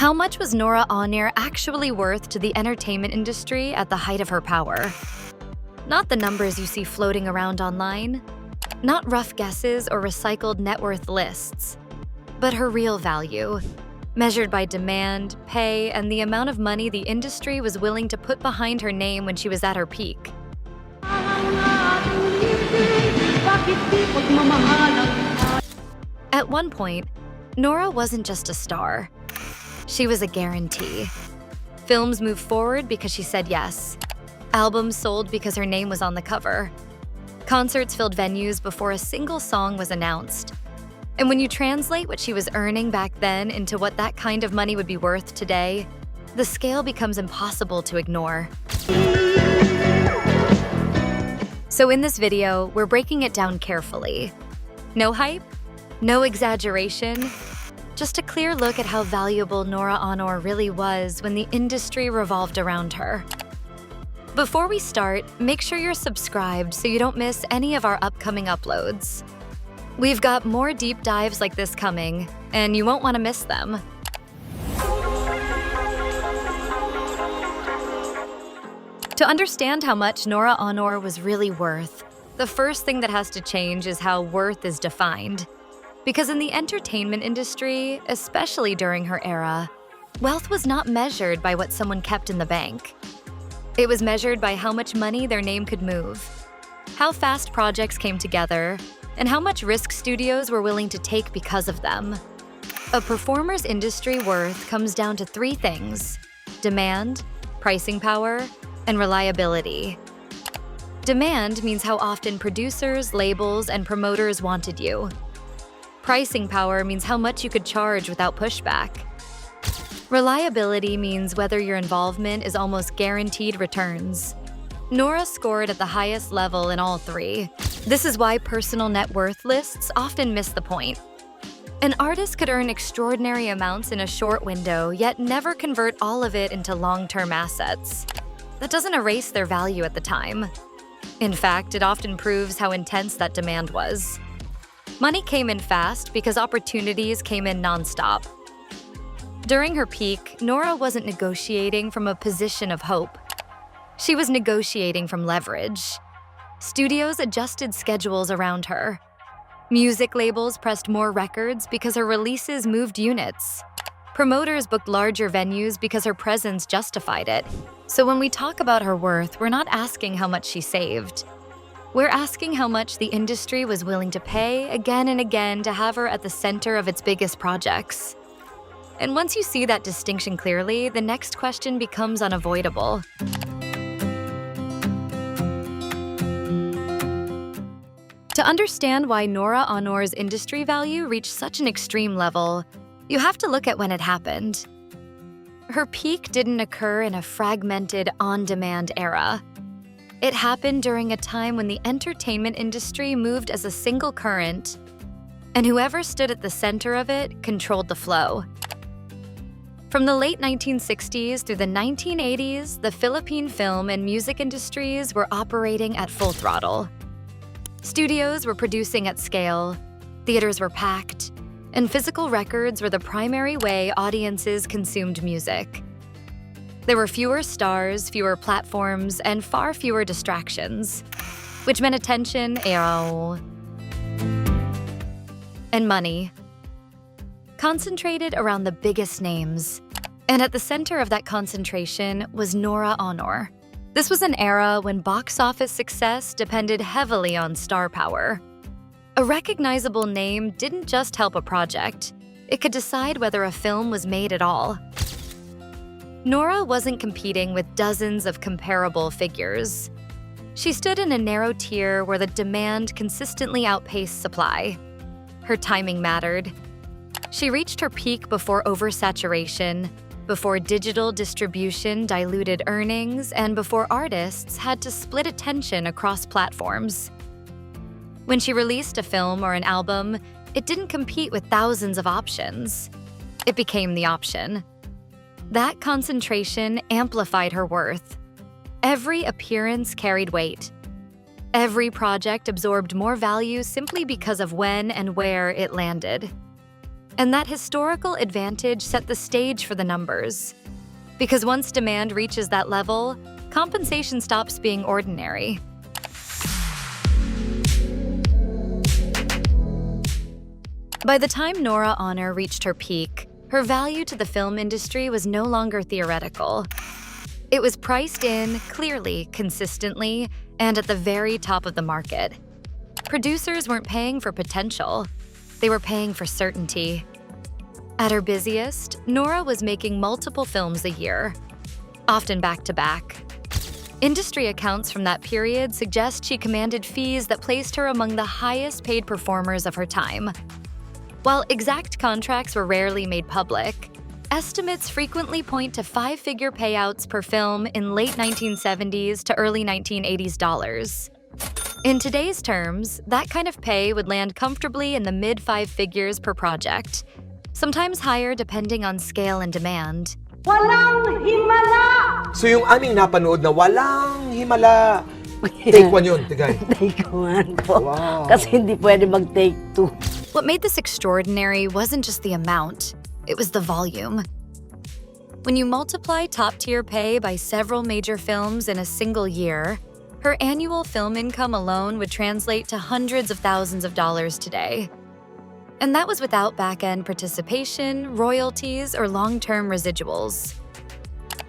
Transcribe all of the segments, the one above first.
How much was Nora Aunor actually worth to the entertainment industry at the height of her power? Not the numbers you see floating around online, not rough guesses or recycled net worth lists, but her real value, measured by demand, pay, and the amount of money the industry was willing to put behind her name when she was at her peak. At one point, Nora wasn't just a star. She was a guarantee. Films moved forward because she said yes. Albums sold because her name was on the cover. Concerts filled venues before a single song was announced. And when you translate what she was earning back then into what that kind of money would be worth today, the scale becomes impossible to ignore. So in this video, we're breaking it down carefully. No hype, no exaggeration, just a clear look at how valuable Nora Aunor really was when the industry revolved around her. Before we start, make sure you're subscribed so you don't miss any of our upcoming uploads. We've got more deep dives like this coming, and you won't want to miss them. To understand how much Nora Aunor was really worth, the first thing that has to change is how worth is defined. Because in the entertainment industry, especially during her era, wealth was not measured by what someone kept in the bank. It was measured by how much money their name could move, how fast projects came together, and how much risk studios were willing to take because of them. A performer's industry worth comes down to three things: demand, pricing power, and reliability. Demand means how often producers, labels, and promoters wanted you. Pricing power means how much you could charge without pushback. Reliability means whether your involvement is almost guaranteed returns. Nora scored at the highest level in all three. This is why personal net worth lists often miss the point. An artist could earn extraordinary amounts in a short window, yet never convert all of it into long-term assets. That doesn't erase their value at the time. In fact, it often proves how intense that demand was. Money came in fast because opportunities came in nonstop. During her peak, Nora wasn't negotiating from a position of hope. She was negotiating from leverage. Studios adjusted schedules around her. Music labels pressed more records because her releases moved units. Promoters booked larger venues because her presence justified it. So when we talk about her worth, we're not asking how much she saved. We're asking how much the industry was willing to pay again and again to have her at the center of its biggest projects. And once you see that distinction clearly, the next question becomes unavoidable. To understand why Nora Aunor's industry value reached such an extreme level, you have to look at when it happened. Her peak didn't occur in a fragmented, on-demand era. It happened during a time when the entertainment industry moved as a single current, and whoever stood at the center of it controlled the flow. From the late 1960s through the 1980s, the Philippine film and music industries were operating at full throttle. Studios were producing at scale, theaters were packed, and physical records were the primary way audiences consumed music. There were fewer stars, fewer platforms, and far fewer distractions, which meant attention, and money, concentrated around the biggest names. And at the center of that concentration was Nora Aunor. This was an era when box office success depended heavily on star power. A recognizable name didn't just help a project, it could decide whether a film was made at all. Nora wasn't competing with dozens of comparable figures. She stood in a narrow tier where the demand consistently outpaced supply. Her timing mattered. She reached her peak before oversaturation, before digital distribution diluted earnings, and before artists had to split attention across platforms. When she released a film or an album, it didn't compete with thousands of options. It became the option. That concentration amplified her worth. Every appearance carried weight. Every project absorbed more value simply because of when and where it landed. And that historical advantage set the stage for the numbers. Because once demand reaches that level, compensation stops being ordinary. By the time Nora Aunor reached her peak, her value to the film industry was no longer theoretical. It was priced in clearly, consistently, and at the very top of the market. Producers weren't paying for potential. They were paying for certainty. At her busiest, Nora was making multiple films a year, often back-to-back. Industry accounts from that period suggest she commanded fees that placed her among the highest-paid performers of her time. While exact contracts were rarely made public, estimates frequently point to five-figure payouts per film in late 1970s to early 1980s dollars. In today's terms, that kind of pay would land comfortably in the mid-five figures per project, sometimes higher depending on scale and demand. Walang himala! So yung aming napanood na walang himala, take one yun, Tigay. Take one po. Wow. Kasi hindi pwede mag-take two. What made this extraordinary wasn't just the amount, it was the volume. When you multiply top-tier pay by several major films in a single year, her annual film income alone would translate to hundreds of thousands of dollars today. And that was without back-end participation, royalties, or long-term residuals.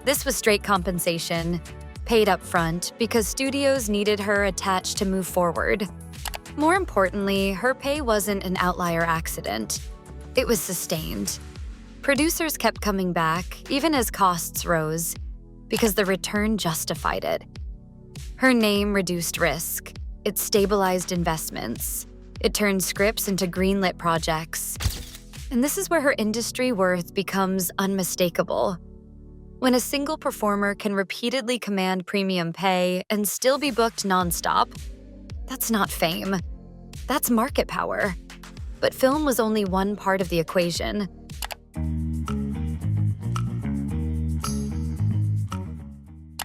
This was straight compensation, paid up front because studios needed her attached to move forward. More importantly, her pay wasn't an outlier accident. It was sustained. Producers kept coming back, even as costs rose, because the return justified it. Her name reduced risk. It stabilized investments. It turned scripts into greenlit projects. And this is where her industry worth becomes unmistakable. When a single performer can repeatedly command premium pay and still be booked nonstop, that's not fame. That's market power. But film was only one part of the equation.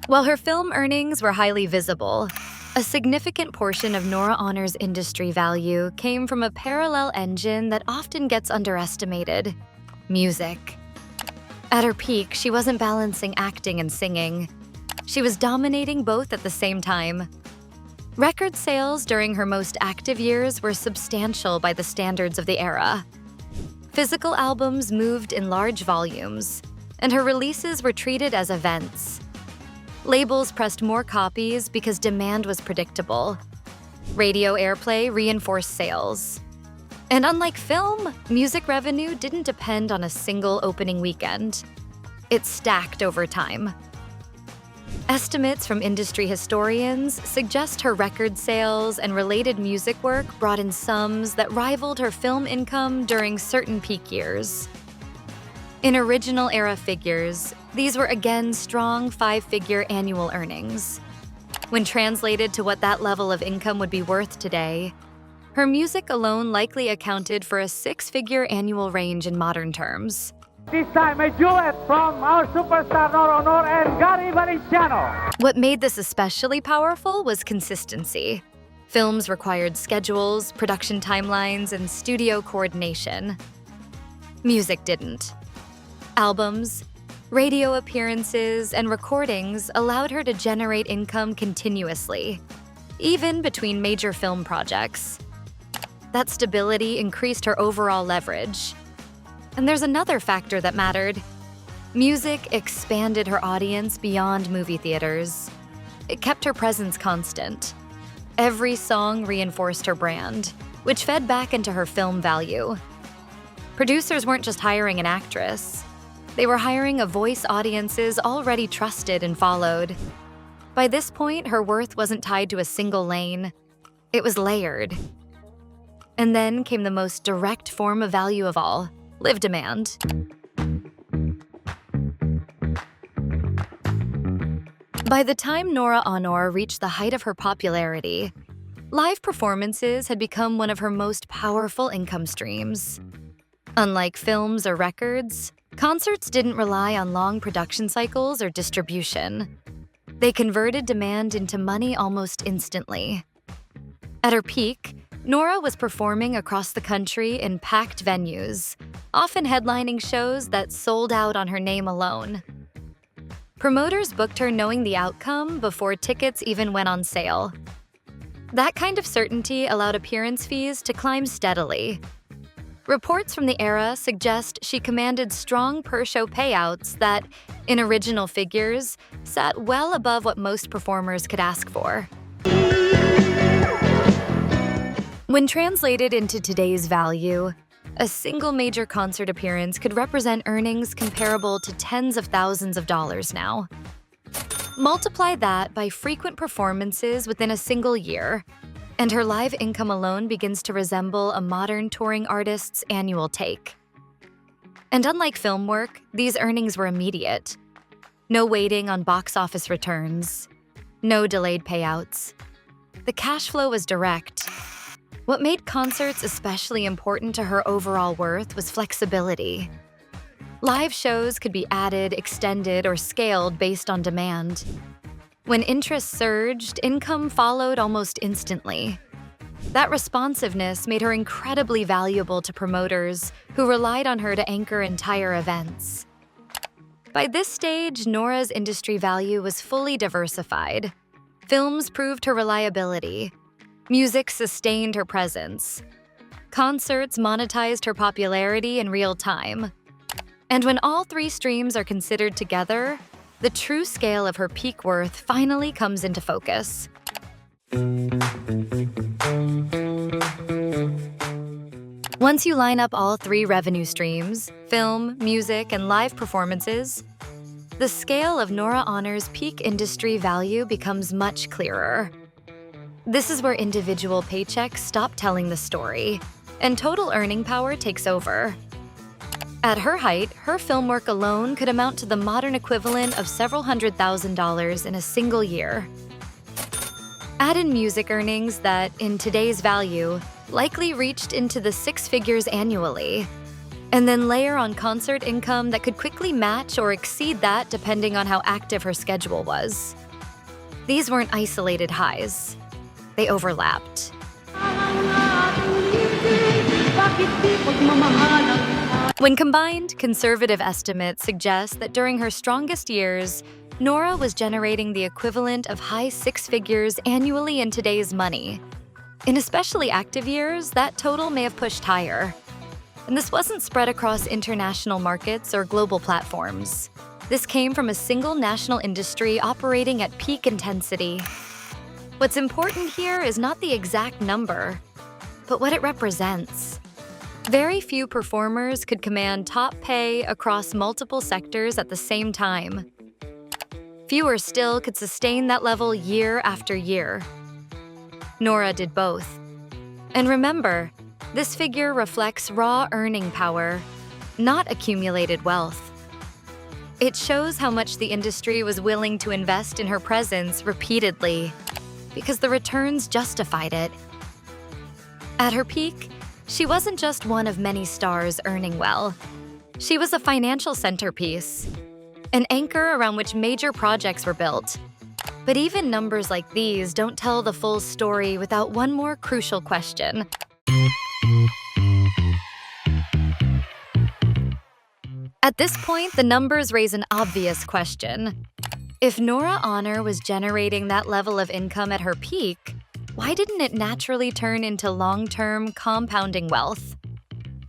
While her film earnings were highly visible, a significant portion of Nora Aunor's industry value came from a parallel engine that often gets underestimated: music. At her peak, she wasn't balancing acting and singing. She was dominating both at the same time. Record sales during her most active years were substantial by the standards of the era. Physical albums moved in large volumes, and her releases were treated as events. Labels pressed more copies because demand was predictable. Radio airplay reinforced sales. And unlike film, music revenue didn't depend on a single opening weekend. It stacked over time. Estimates from industry historians suggest her record sales and related music work brought in sums that rivaled her film income during certain peak years. In original era figures, these were again strong five-figure annual earnings. When translated to what that level of income would be worth today, her music alone likely accounted for a six-figure annual range in modern terms. This time, a duet from our superstar Nora Aunor and Gary Valenciano. What made this especially powerful was consistency. Films required schedules, production timelines, and studio coordination. Music didn't. Albums, radio appearances, and recordings allowed her to generate income continuously, even between major film projects. That stability increased her overall leverage. And there's another factor that mattered. Music expanded her audience beyond movie theaters. It kept her presence constant. Every song reinforced her brand, which fed back into her film value. Producers weren't just hiring an actress. They were hiring a voice audiences already trusted and followed. By this point, her worth wasn't tied to a single lane. It was layered. And then came the most direct form of value of all: live demand. By the time Nora Aunor reached the height of her popularity, live performances had become one of her most powerful income streams. Unlike films or records, concerts didn't rely on long production cycles or distribution. They converted demand into money almost instantly. At her peak, Nora was performing across the country in packed venues, often headlining shows that sold out on her name alone. Promoters booked her knowing the outcome before tickets even went on sale. That kind of certainty allowed appearance fees to climb steadily. Reports from the era suggest she commanded strong per-show payouts that, in original figures, sat well above what most performers could ask for. When translated into today's value, a single major concert appearance could represent earnings comparable to tens of thousands of dollars now. Multiply that by frequent performances within a single year, and her live income alone begins to resemble a modern touring artist's annual take. And unlike film work, these earnings were immediate. No waiting on box office returns, no delayed payouts. The cash flow was direct. What made concerts especially important to her overall worth was flexibility. Live shows could be added, extended, or scaled based on demand. When interest surged, income followed almost instantly. That responsiveness made her incredibly valuable to promoters who relied on her to anchor entire events. By this stage, Nora's industry value was fully diversified. Films proved her reliability. Music sustained her presence. Concerts monetized her popularity in real time. And when all three streams are considered together, the true scale of her peak worth finally comes into focus. Once you line up all three revenue streams, film, music, and live performances, the scale of Nora Aunor's peak industry value becomes much clearer. This is where individual paychecks stop telling the story, and total earning power takes over. At her height, her film work alone could amount to the modern equivalent of several $100,000 in a single year. Add in music earnings that, in today's value, likely reached into the six figures annually, and then layer on concert income that could quickly match or exceed that depending on how active her schedule was. These weren't isolated highs. They overlapped. When combined, conservative estimates suggest that during her strongest years, Nora was generating the equivalent of high six figures annually in today's money. In especially active years, that total may have pushed higher. And this wasn't spread across international markets or global platforms. This came from a single national industry operating at peak intensity. What's important here is not the exact number, but what it represents. Very few performers could command top pay across multiple sectors at the same time. Fewer still could sustain that level year after year. Nora did both. And remember, this figure reflects raw earning power, not accumulated wealth. It shows how much the industry was willing to invest in her presence repeatedly, because the returns justified it. At her peak, she wasn't just one of many stars earning well. She was a financial centerpiece, an anchor around which major projects were built. But even numbers like these don't tell the full story without one more crucial question. At this point, the numbers raise an obvious question. If Nora Aunor was generating that level of income at her peak, why didn't it naturally turn into long-term compounding wealth?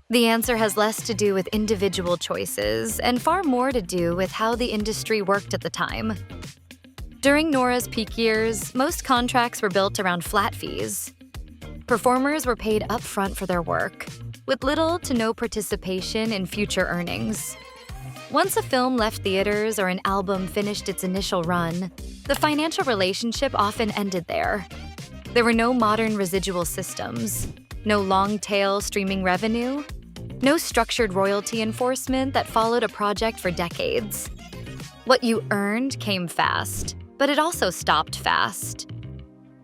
The answer has less to do with individual choices and far more to do with how the industry worked at the time. During Nora's peak years, most contracts were built around flat fees. Performers were paid upfront for their work, with little to no participation in future earnings. Once a film left theaters or an album finished its initial run, the financial relationship often ended there. There were no modern residual systems, no long-tail streaming revenue, no structured royalty enforcement that followed a project for decades. What you earned came fast, but it also stopped fast.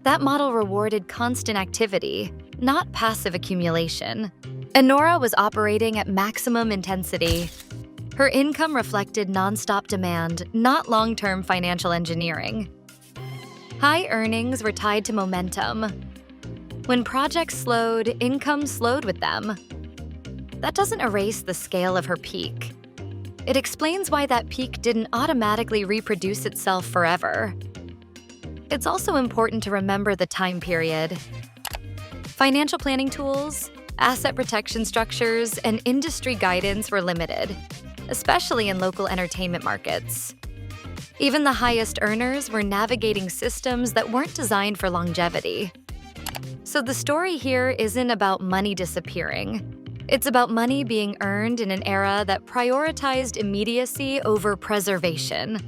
That model rewarded constant activity, not passive accumulation. And Nora was operating at maximum intensity. Her income reflected nonstop demand, not long-term financial engineering. High earnings were tied to momentum. When projects slowed, income slowed with them. That doesn't erase the scale of her peak. It explains why that peak didn't automatically reproduce itself forever. It's also important to remember the time period. Financial planning tools, asset protection structures, and industry guidance were limited, especially in local entertainment markets. Even the highest earners were navigating systems that weren't designed for longevity. So the story here isn't about money disappearing. It's about money being earned in an era that prioritized immediacy over preservation.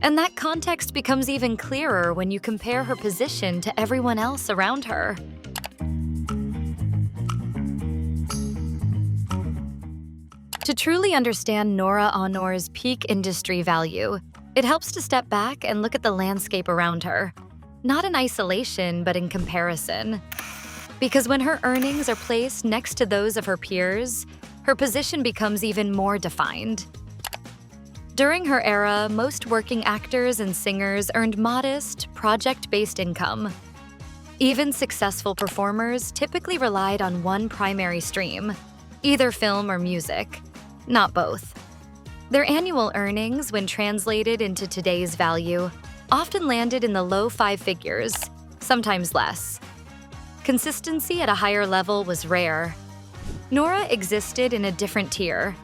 And that context becomes even clearer when you compare her position to everyone else around her. To truly understand Nora Aunor's peak industry value, it helps to step back and look at the landscape around her, not in isolation, but in comparison. Because when her earnings are placed next to those of her peers, her position becomes even more defined. During her era, most working actors and singers earned modest, project-based income. Even successful performers typically relied on one primary stream, either film or music, not both. Their annual earnings, when translated into today's value, often landed in the low five figures, sometimes less. Consistency at a higher level was rare. Nora existed in a different tier.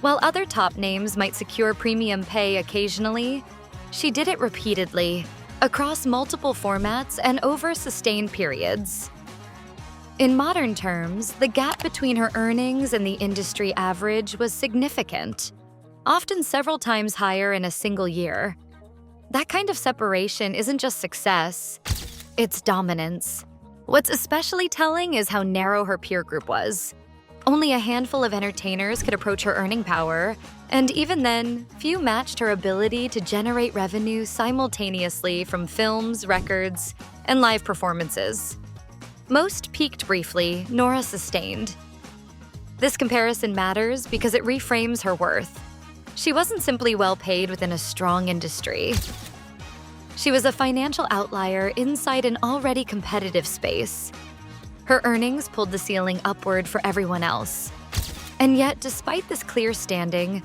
While other top names might secure premium pay occasionally, she did it repeatedly, across multiple formats and over sustained periods. In modern terms, the gap between her earnings and the industry average was significant, often several times higher in a single year. That kind of separation isn't just success, it's dominance. What's especially telling is how narrow her peer group was. Only a handful of entertainers could approach her earning power, and even then, few matched her ability to generate revenue simultaneously from films, records, and live performances. Most peaked briefly, Nora sustained. This comparison matters because it reframes her worth. She wasn't simply well paid within a strong industry. She was a financial outlier inside an already competitive space. Her earnings pulled the ceiling upward for everyone else. And yet, despite this clear standing,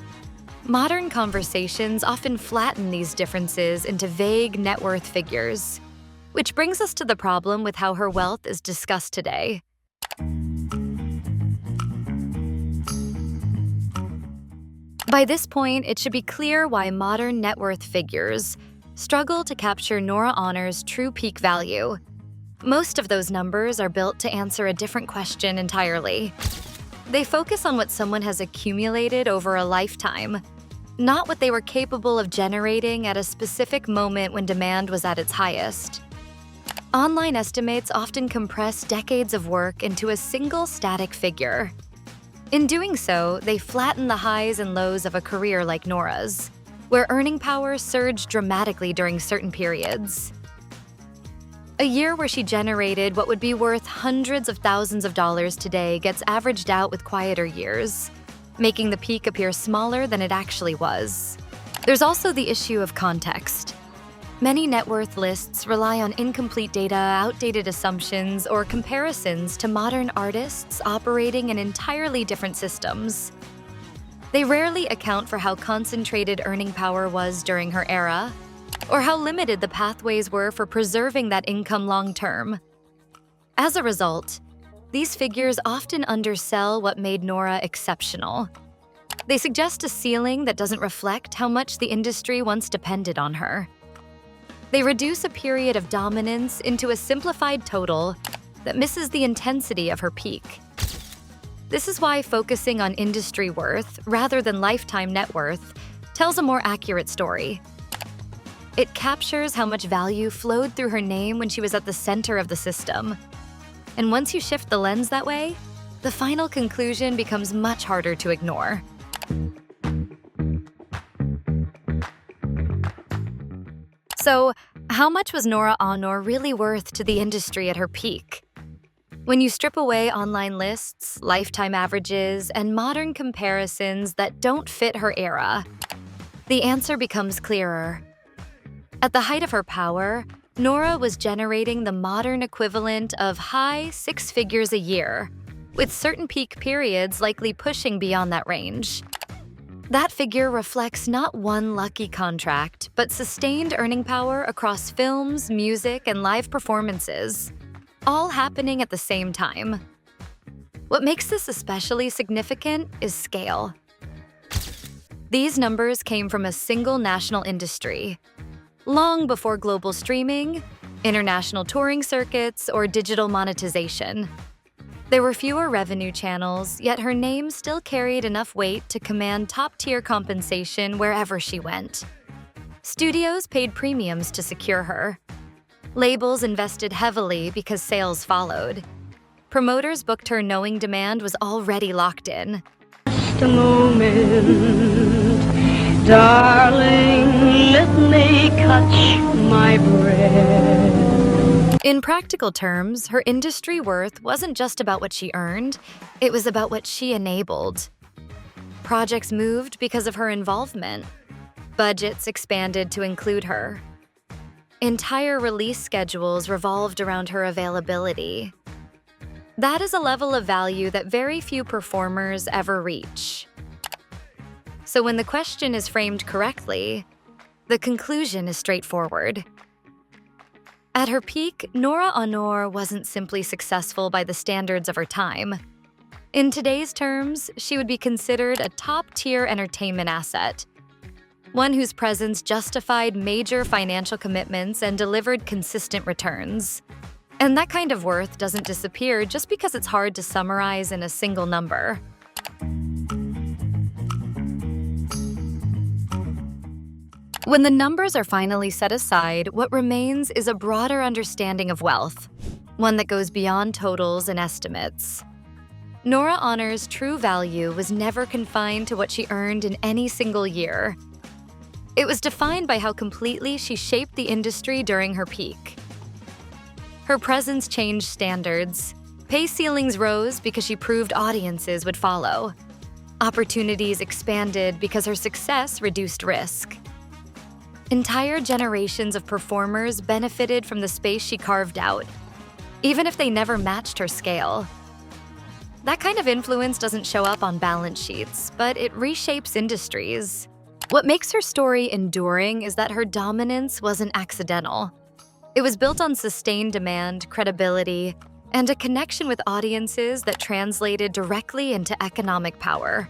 modern conversations often flatten these differences into vague net worth figures, which brings us to the problem with how her wealth is discussed today. By this point, it should be clear why modern net worth figures struggle to capture Nora Aunor's true peak value. Most of those numbers are built to answer a different question entirely. They focus on what someone has accumulated over a lifetime, not what they were capable of generating at a specific moment when demand was at its highest. Online estimates often compress decades of work into a single static figure. In doing so, they flatten the highs and lows of a career like Nora's, where earning power surged dramatically during certain periods. A year where she generated what would be worth hundreds of thousands of dollars today gets averaged out with quieter years, making the peak appear smaller than it actually was. There's also the issue of context. Many net worth lists rely on incomplete data, outdated assumptions, or comparisons to modern artists operating in entirely different systems. They rarely account for how concentrated earning power was during her era, or how limited the pathways were for preserving that income long-term. As a result, these figures often undersell what made Nora exceptional. They suggest a ceiling that doesn't reflect how much the industry once depended on her. They reduce a period of dominance into a simplified total that misses the intensity of her peak. This is why focusing on industry worth rather than lifetime net worth tells a more accurate story. It captures how much value flowed through her name when she was at the center of the system. And once you shift the lens that way, the final conclusion becomes much harder to ignore. So, how much was Nora Aunor really worth to the industry at her peak? When you strip away online lists, lifetime averages, and modern comparisons that don't fit her era, the answer becomes clearer. At the height of her power, Nora was generating the modern equivalent of high six figures a year, with certain peak periods likely pushing beyond that range. That figure reflects not one lucky contract, but sustained earning power across films, music, and live performances, all happening at the same time. What makes this especially significant is scale. These numbers came from a single national industry, long before global streaming, international touring circuits, or digital monetization. There were fewer revenue channels, yet her name still carried enough weight to command top-tier compensation wherever she went. Studios paid premiums to secure her. Labels invested heavily because sales followed. Promoters booked her knowing demand was already locked in. Just a moment, darling, let me catch my breath. In practical terms, her industry worth wasn't just about what she earned, it was about what she enabled. Projects moved because of her involvement. Budgets expanded to include her. Entire release schedules revolved around her availability. That is a level of value that very few performers ever reach. So when the question is framed correctly, the conclusion is straightforward. At her peak, Nora Aunor wasn't simply successful by the standards of her time. In today's terms, she would be considered a top-tier entertainment asset, one whose presence justified major financial commitments and delivered consistent returns. And that kind of worth doesn't disappear just because it's hard to summarize in a single number. When the numbers are finally set aside, what remains is a broader understanding of wealth, one that goes beyond totals and estimates. Nora Aunor's true value was never confined to what she earned in any single year. It was defined by how completely she shaped the industry during her peak. Her presence changed standards. Pay ceilings rose because she proved audiences would follow. Opportunities expanded because her success reduced risk. Entire generations of performers benefited from the space she carved out, even if they never matched her scale. That kind of influence doesn't show up on balance sheets, but it reshapes industries. What makes her story enduring is that her dominance wasn't accidental. It was built on sustained demand, credibility, and a connection with audiences that translated directly into economic power.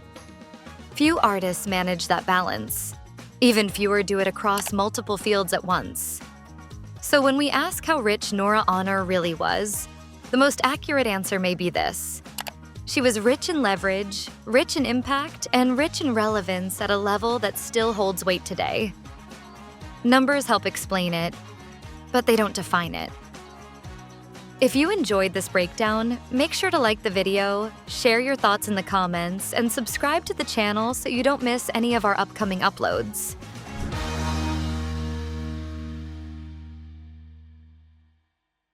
Few artists manage that balance. Even fewer do it across multiple fields at once. So when we ask how rich Nora Aunor really was, the most accurate answer may be this. She was rich in leverage, rich in impact, and rich in relevance at a level that still holds weight today. Numbers help explain it, but they don't define it. If you enjoyed this breakdown, make sure to like the video, share your thoughts in the comments, and subscribe to the channel so you don't miss any of our upcoming uploads.